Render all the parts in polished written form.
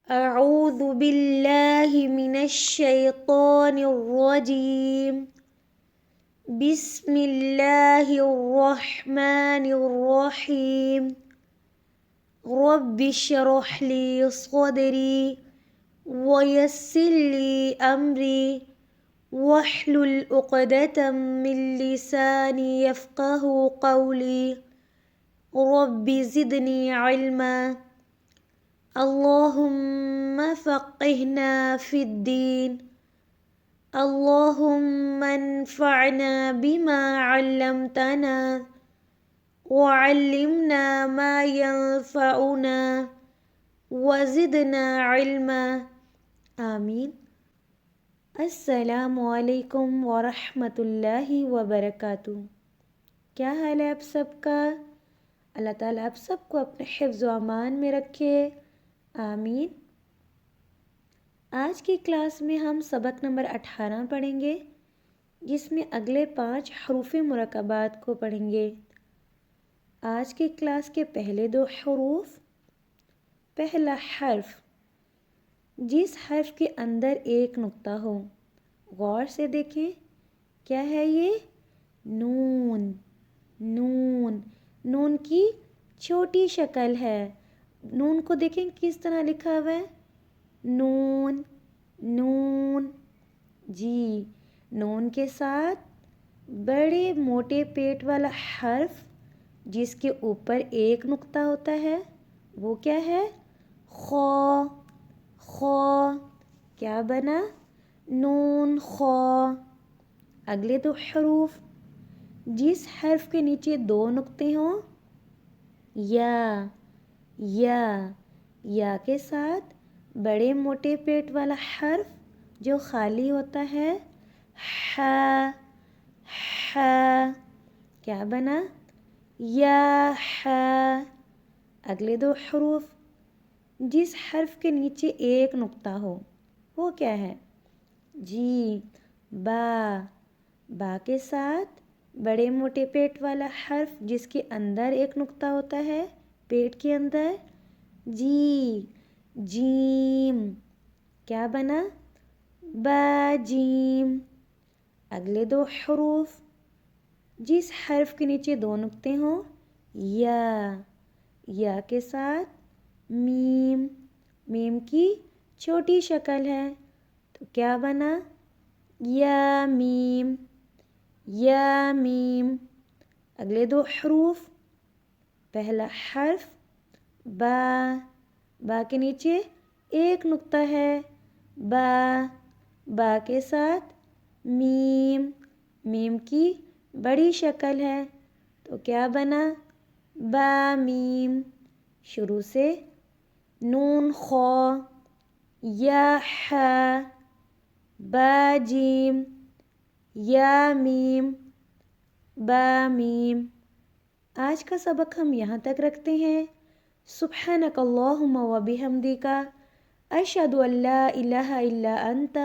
اعوذ باللہ من الشیطان الرجیم بسم اللہ الرحمن الرحیم رب اشرح لی صدری ویسر لی امری واحلل عقدۃ من لسانی یفقہوا قولی رب زدنی علما اللہم فقہنا فی الدین اللہم انفعنا بما علمتنا وعلمنا ما ينفعنا وزدنا علما آمین۔ السلام علیکم ورحمۃ اللہ وبرکاتہ۔ کیا حال ہے آپ سب کا؟ اللہ تعالیٰ آپ سب کو اپنے حفظ و امان میں رکھے، آمین۔ آج کی کلاس میں ہم سبق نمبر 18 پڑھیں گے، جس میں اگلے 5 حروف مرکبات کو پڑھیں گے۔ آج کی کلاس کے پہلے 2 حروف، پہلا حرف جس حرف کے اندر ایک نقطہ ہو، غور سے دیکھیں کیا ہے یہ؟ نون۔ نون، نون کی چھوٹی شکل ہے۔ نون کو دیکھیں کس طرح لکھا ہوا ہے؟ نون، نون۔ جی، نون کے ساتھ بڑے موٹے پیٹ والا حرف جس کے اوپر ایک نقطہ ہوتا ہے، وہ کیا ہے؟ خا۔ خا کیا بنا؟ نون خا۔ اگلے 2 حروف جس حرف کے نیچے 2 نقطے ہوں، یا۔ یا، یا کے ساتھ بڑے موٹے پیٹ والا حرف جو خالی ہوتا ہے، حا۔ حا کیا بنا؟ یا حا۔ اگلے 2 حروف جس حرف کے نیچے ایک نقطہ ہو، وہ کیا ہے؟ جی، با۔ با کے ساتھ بڑے موٹے پیٹ والا حرف جس کے اندر ایک نقطہ ہوتا ہے، پیٹ کے اندر، جی، جیم۔ کیا بنا؟ با جیم۔ اگلے 2 حروف جس حرف کے نیچے 2 نقطے ہوں، یا۔ یا کے ساتھ میم۔ میم کی چھوٹی شکل ہے، تو کیا بنا؟ یا میم۔ یا میم۔ اگلے 2 حروف، پہلا حرف با۔ با کے نیچے ایک نقطہ ہے، با۔ با کے ساتھ میم۔ میم کی بڑی شکل ہے، تو کیا بنا؟ با میم۔ شروع سے نون خا، یا حا، با جیم، یا میم، با میم۔ آج کا سبق ہم یہاں تک رکھتے ہیں۔ سبحانک اللہم و بحمدک، اشہد ان لا الہ الا انت،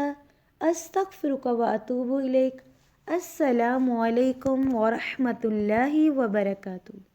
استغفرک و اتوب الیک۔ السلام علیکم ورحمۃ اللہ وبرکاتہ۔